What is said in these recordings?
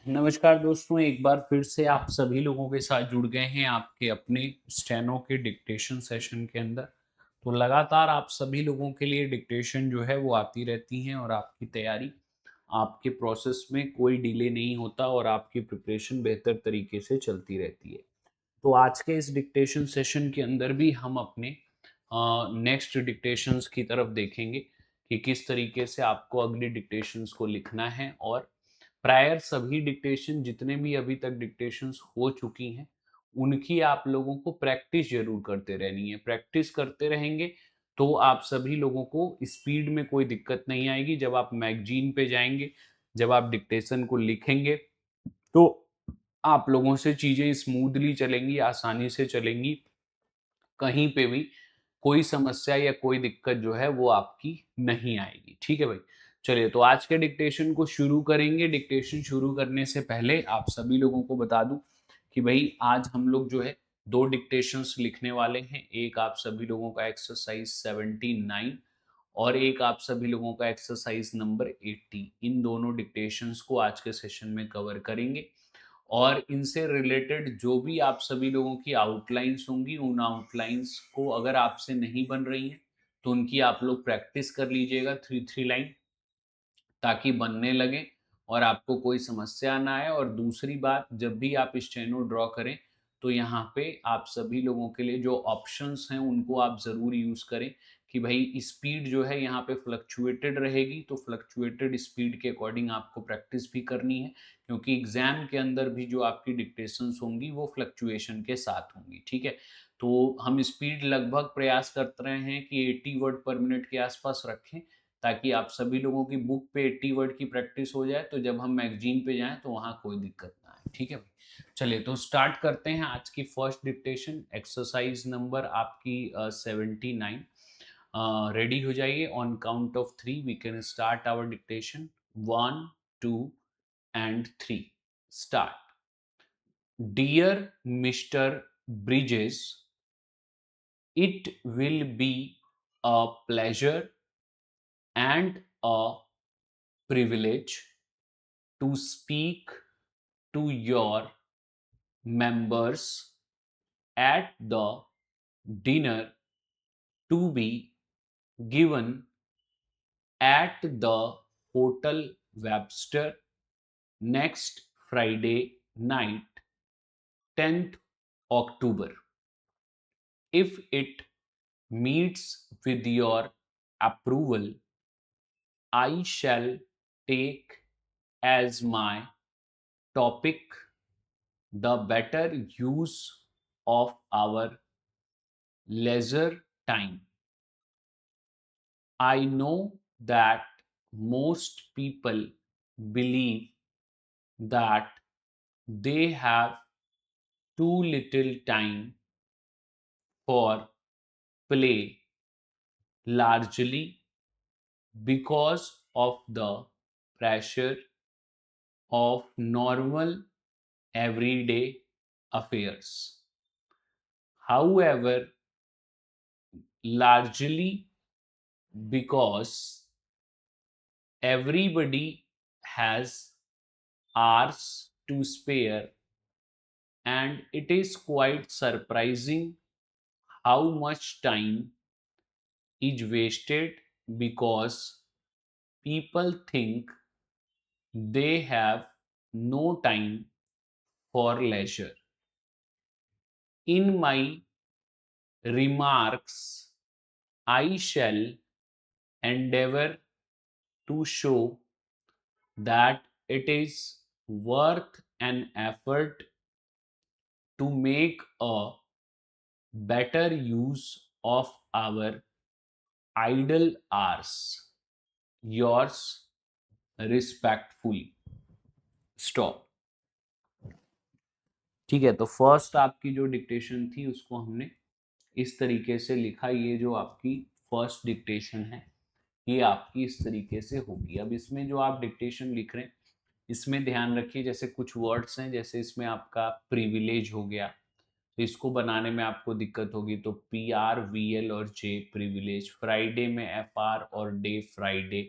नमस्कार दोस्तों, एक बार फिर से आप सभी लोगों के साथ जुड़ गए हैं आपके अपने स्टेनो के डिक्टेशन सेशन के अंदर। तो लगातार आप सभी लोगों के लिए डिक्टेशन जो है वो आती रहती हैं और आपकी तैयारी, आपके प्रोसेस में कोई डिले नहीं होता और आपकी प्रिपरेशन बेहतर तरीके से चलती रहती है। तो आज के इस डिक्टेशन सेशन के अंदर भी हम अपने नेक्स्ट डिक्टेशंस की तरफ देखेंगे कि किस तरीके से आपको अगली डिक्टेशंस को लिखना है, और प्रायर सभी डिक्टेशन जितने भी अभी तक डिक्टेशंस हो चुकी हैं उनकी आप लोगों को प्रैक्टिस जरूर करते रहनी है। प्रैक्टिस करते रहेंगे तो आप सभी लोगों को स्पीड में कोई दिक्कत नहीं आएगी। जब आप मैगजीन पे जाएंगे, जब आप डिक्टेशन को लिखेंगे, तो आप लोगों से चीजें स्मूथली चलेंगी, आसानी से चलेंगी। कहीं पे भी कोई समस्या या कोई दिक्कत जो है वो आपकी नहीं आएगी। ठीक है भाई, चलिए तो आज के डिक्टेशन को शुरू करेंगे। डिक्टेशन शुरू करने से पहले आप सभी लोगों को बता दूं कि भाई आज हम लोग जो है दो डिक्टेशंस लिखने वाले हैं। एक आप सभी लोगों का एक्सरसाइज 79 और एक आप सभी लोगों का एक्सरसाइज नंबर 80। इन दोनों डिक्टेशंस को आज के सेशन में कवर करेंगे और इनसे रिलेटेड जो भी आप सभी लोगों की आउटलाइंस होंगी, उन आउटलाइंस को अगर आपसे नहीं बन रही हैं तो उनकी आप लोग प्रैक्टिस कर लीजिएगा 3 लाइन, ताकि बनने लगे और आपको कोई समस्या ना आए। और दूसरी बात, जब भी आप स्टेनो ड्रॉ करें तो यहाँ पे आप सभी लोगों के लिए जो ऑप्शंस हैं उनको आप ज़रूर यूज़ करें कि भाई स्पीड जो है यहाँ पे फ्लक्चुएटेड रहेगी, तो फ्लक्चुएटेड स्पीड के अकॉर्डिंग आपको प्रैक्टिस भी करनी है, क्योंकि एग्जाम के अंदर भी जो आपकी डिक्टेशंस होंगी वो फ्लक्चुएशन के साथ होंगी। ठीक है, तो हम स्पीड लगभग प्रयास करते रहे हैं कि 80 वर्ड पर मिनट के आसपास रखें, ताकि आप सभी लोगों की बुक पे 80 वर्ड की प्रैक्टिस हो जाए, तो जब हम मैगजीन पे जाएं तो वहाँ कोई दिक्कत ना आए। ठीक है भाई, चलिए तो स्टार्ट करते हैं आज की फर्स्ट डिक्टेशन। एक्सरसाइज नंबर आपकी 79। रेडी हो जाइए। On count of 3 we can start our dictation. 1, 2 and 3, start. Dear mister Bridges, it will be a pleasure and a privilege to speak to your members at the dinner to be given at the Hotel Webster next Friday night, 10th October. If it meets with your approval, I shall take as my topic the better use of our leisure time. I know that most people believe that they have too little time for play, largely because of the pressure of normal everyday affairs. However, largely because everybody has hours to spare, and it is quite surprising how much time is wasted because people think they have no time for leisure. In my remarks, I shall endeavor to show that it is worth an effort to make a better use of our idle hours. Yours respectfully, stop. ठीक है, तो first आपकी जो dictation थी उसको हमने इस तरीके से लिखा। ये जो आपकी फर्स्ट डिक्टेशन है ये आपकी इस तरीके से होगी। अब इसमें जो आप डिक्टेशन लिख रहे हैं इसमें ध्यान रखिए, जैसे कुछ वर्ड्स हैं, जैसे इसमें आपका प्रिविलेज हो गया, तो इसको बनाने में आपको दिक्कत होगी, तो PRVL और J प्रिविलेज। फ्राइडे में FR और डे फ्राइडे,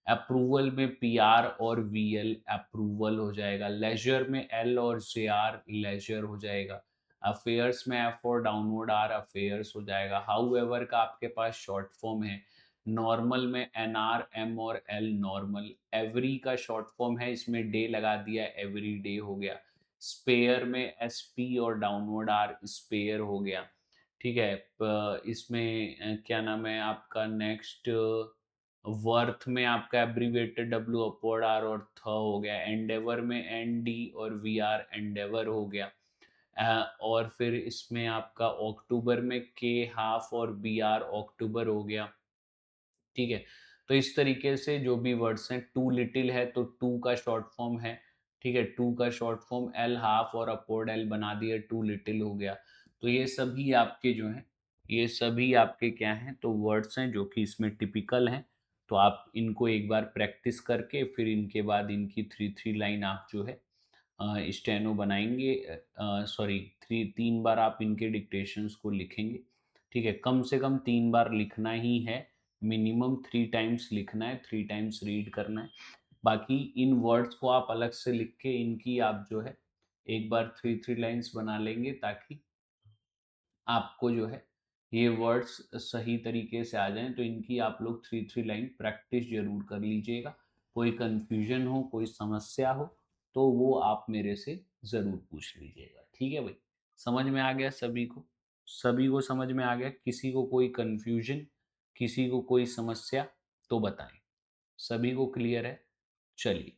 अप्रूवल में पीआर और वीएल अप्रूवल हो जाएगा, लेजर में एल और जेआर लेजर हो जाएगा, अफेयर्स में एफ और डाउनवर्ड आर अफेयर्स हो जाएगा। हाउएवर का आपके पास शॉर्ट फॉर्म है, नॉर्मल में एनआर एम और एल नॉर्मल, एवरी का शॉर्ट फॉर्म है, इसमें डे लगा दिया एवरी डे हो गया, स्पेयर में एसपी और डाउनवर्ड आर स्पेयर हो गया। ठीक है, इसमें क्या नाम है आपका नेक्स्ट, वर्थ में आपका एब्रीवेटेड डब्ल्यू अपवर्ड आर और थ हो गया, एंडेवर में एन डी और वी आर एंडेवर हो गया। और फिर इसमें आपका अक्टूबर में के हाफ और बी आर अक्टूबर हो गया। ठीक है, तो इस तरीके से जो भी वर्ड्स हैं, टू लिटिल है तो टू का शॉर्ट फॉर्म है। ठीक है, टू का शॉर्ट फॉर्म एल हाफ और अपवर्ड एल बना दिया, टू लिटिल हो गया। तो ये सभी आपके जो हैं, ये सभी आपके क्या हैं, तो वर्ड्स हैं जो कि इसमें टिपिकल हैं। तो आप इनको एक बार प्रैक्टिस करके फिर इनके बाद इनकी थ्री थ्री लाइन आप जो है स्टेनो बनाएंगे, सॉरी तीन बार आप इनके डिक्टेशंस को लिखेंगे। ठीक है, कम से कम 3 बार लिखना ही है, मिनिमम 3 टाइम्स लिखना है, 3 टाइम्स रीड करना है। बाकी इन वर्ड्स को आप अलग से लिख के इनकी आप जो है एक बार थ्री थ्री लाइन्स बना लेंगे, ताकि आपको जो है ये वर्ड्स सही तरीके से आ जाएं। तो इनकी आप लोग थ्री थ्री लाइन प्रैक्टिस जरूर कर लीजिएगा। कोई कंफ्यूजन हो, कोई समस्या हो, तो वो आप मेरे से ज़रूर पूछ लीजिएगा। ठीक है भाई, समझ में आ गया सभी को? सभी को समझ में आ गया? किसी को कोई कंफ्यूजन, किसी को कोई समस्या, तो बताएं। सभी को क्लियर है? चलिए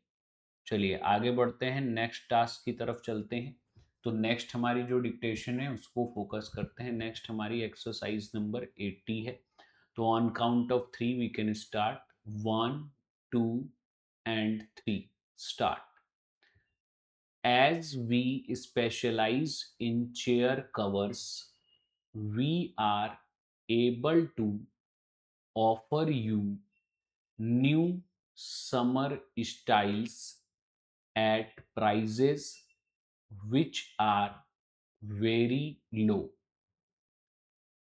चलिए आगे बढ़ते हैं, नेक्स्ट टास्क की तरफ चलते हैं। तो नेक्स्ट हमारी जो डिक्टेशन है उसको फोकस करते हैं। नेक्स्ट हमारी एक्सरसाइज नंबर 80 है। तो on count of 3 we can start, 1 2 and 3 start. As we specialize in chair covers, we are able to offer you new summer styles at prices which are very low.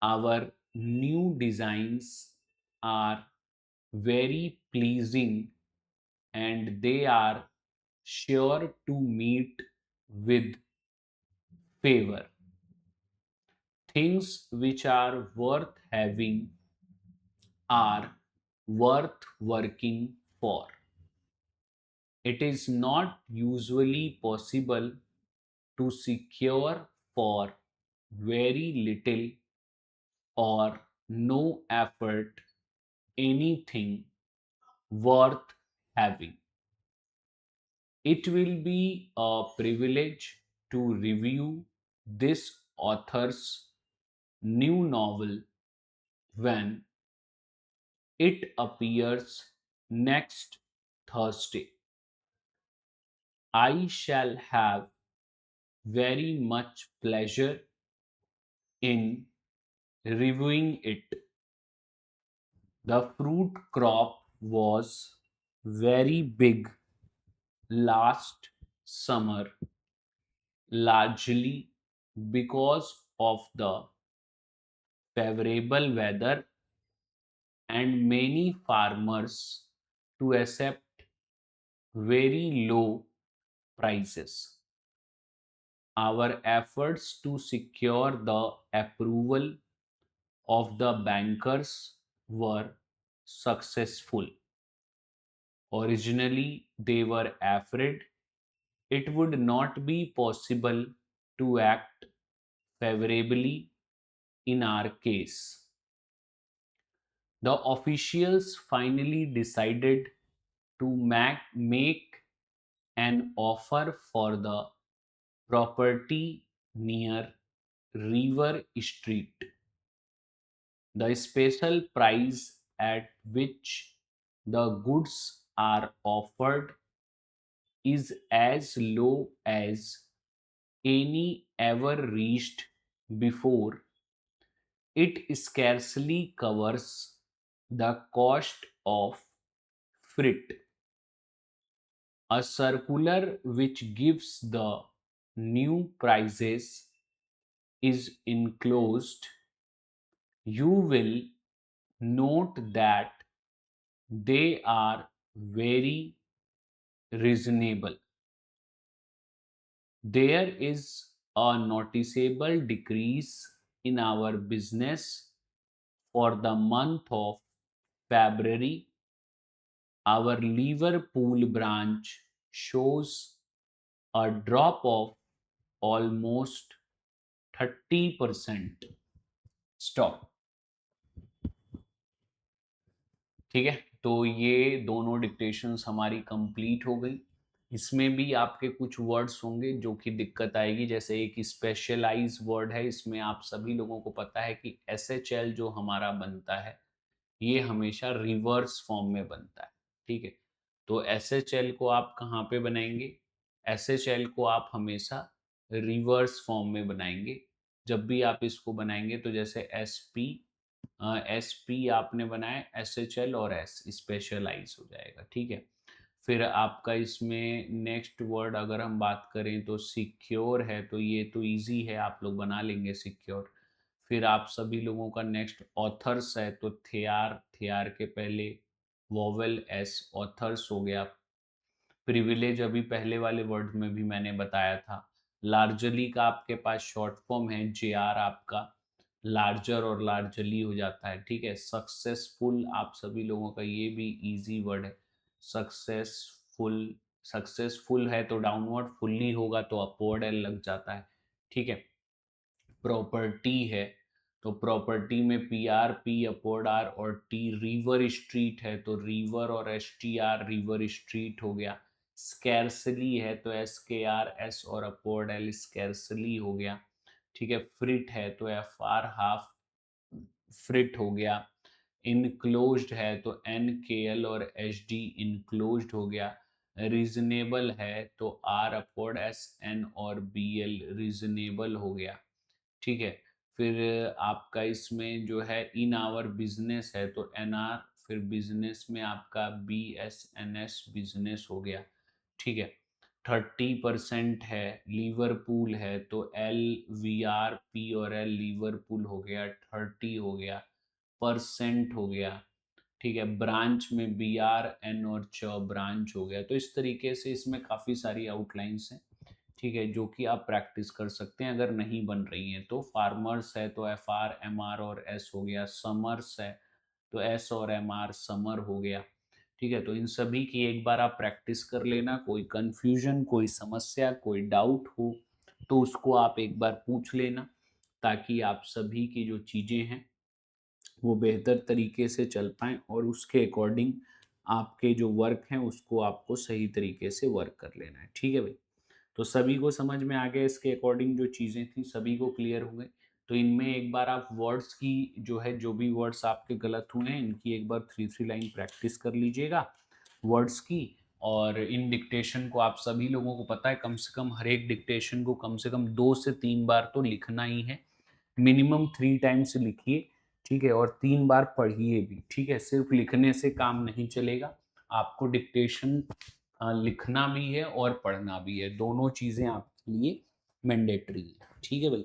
Our new designs are very pleasing and they are sure to meet with favor. Things which are worth having are worth working for. It is not usually possible to secure for very little or no effort anything worth having. It will be a privilege to review this author's new novel when it appears next Thursday. I shall have very much pleasure in reviewing it. The fruit crop was very big last summer, largely because of the favorable weather and many farmers to accept very low prices. Our efforts to secure the approval of the bankers were successful. Originally, they were afraid it would not be possible to act favorably in our case. The officials finally decided to make an offer for the property near River Street. The special price at which the goods are offered is as low as any ever reached before. It scarcely covers the cost of freight. A circular which gives the new prices is enclosed. You will note that they are very reasonable. There is a noticeable decrease in our business for the month of February. Our Liverpool branch shows a drop of almost 30%. Stop. ठीक है, तो ये दोनों dictations हमारी complete हो गई। इसमें भी आपके कुछ वर्ड्स होंगे जो कि दिक्कत आएगी, जैसे एक स्पेशलाइज वर्ड है, इसमें आप सभी लोगों को पता है कि SHL जो हमारा बनता है ये हमेशा रिवर्स फॉर्म में बनता है। ठीक है, तो SHL को आप कहाँ पे बनाएंगे? SHL को आप हमेशा रिवर्स फॉर्म में बनाएंगे। जब भी आप इसको बनाएंगे तो जैसे SP आपने बनाया, SHL और S स्पेशलाइज हो जाएगा। ठीक है, फिर आपका इसमें नेक्स्ट वर्ड अगर हम बात करें तो सिक्योर है, तो ये तो इजी है, आप लोग बना लेंगे सिक्योर। फिर आप सभी लोगों का नेक्स्ट ऑथर्स है, तो थेयार के पहले वोवेल S, ऑथर्स हो गया। प्रिविलेज अभी पहले वाले वर्ड में भी मैंने बताया था। लार्जली का आपके पास शॉर्ट फॉर्म है JR, आपका लार्जर और लार्जली हो जाता है। ठीक है, सक्सेसफुल आप सभी लोगों का ये भी इजी वर्ड है, सक्सेसफुल। सक्सेसफुल है तो डाउनवर्ड, फुल्ली होगा तो अपवर्ड एल लग जाता है। ठीक है, प्रॉपर्टी है तो प्रॉपर्टी में P अपवर्ड R और T। रिवर स्ट्रीट है तो रिवर और STR रिवर स्ट्रीट हो गया। स्कैर्सली है तो SKRS और अपवर्ड L स्कैर्सली हो गया। ठीक है, फ्रिट है तो FR हाफ फ्रिट हो गया। इनक्लोज्ड है तो NKL और HD इनक्लोज्ड हो गया। रीजनेबल है तो R अपवर्ड SN और BL रीजनेबल हो गया। ठीक है, फिर आपका इसमें जो है इन आवर बिजनेस है तो NR, फिर बिजनेस में आपका BSNS बिजनेस हो गया। ठीक है, 30% है, लीवरपूल है तो LVRP और L लीवरपूल हो गया, 30 हो गया, परसेंट हो गया। ठीक है, ब्रांच में BRN और च ब्रांच हो गया। तो इस तरीके से इसमें काफ़ी सारी आउटलाइंस हैं। ठीक है, जो कि आप प्रैक्टिस कर सकते हैं अगर नहीं बन रही हैं तो। फार्मर्स है तो FR MR और S हो गया। समर्स है तो S और MR समर हो गया। ठीक है, तो इन सभी की एक बार आप प्रैक्टिस कर लेना। कोई कंफ्यूजन, कोई समस्या, कोई डाउट हो तो उसको आप एक बार पूछ लेना, ताकि आप सभी की जो चीज़ें हैं वो बेहतर तरीके से चल पाएँ और उसके अकॉर्डिंग आपके जो वर्क हैं उसको आपको सही तरीके से वर्क कर लेना है। ठीक है भाई, तो सभी को समझ में आ गया, इसके अकॉर्डिंग जो चीज़ें थी सभी को क्लियर हो गए। तो इनमें एक बार आप वर्ड्स की जो है, जो भी वर्ड्स आपके गलत हुए हैं इनकी एक बार 3 लाइन प्रैक्टिस कर लीजिएगा वर्ड्स की। और इन डिक्टेशन को आप सभी लोगों को पता है, कम से कम हर एक डिक्टेशन को कम से कम 2 से 3 बार तो लिखना ही है, मिनिमम 3 टाइम्स लिखिए। ठीक है, और 3 बार पढ़िए भी। ठीक है, सिर्फ लिखने से काम नहीं चलेगा, आपको डिक्टेशन लिखना भी है और पढ़ना भी है, दोनों चीज़ें आपके लिए मैंडेटरी है। ठीक है भाई,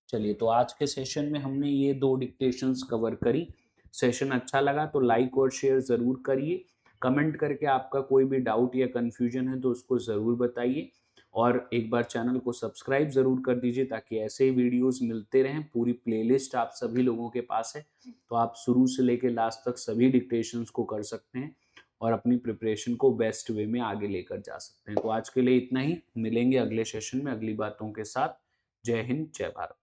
चलिए, तो आज के सेशन में हमने ये 2 डिक्टेशंस कवर करी। सेशन अच्छा लगा तो लाइक और शेयर ज़रूर करिए। कमेंट करके आपका कोई भी डाउट या कन्फ्यूजन है तो उसको ज़रूर बताइए। और एक बार चैनल को सब्सक्राइब ज़रूर कर दीजिए ताकि ऐसे ही वीडियोस मिलते रहें। पूरी प्लेलिस्ट आप सभी लोगों के पास है, तो आप शुरू से लेकर लास्ट तक सभी डिक्टेशंस को कर सकते हैं और अपनी प्रिपरेशन को बेस्ट वे में आगे लेकर जा सकते हैं। तो आज के लिए इतना ही, मिलेंगे अगले सेशन में अगली बातों के साथ। जय हिंद, जय भारत।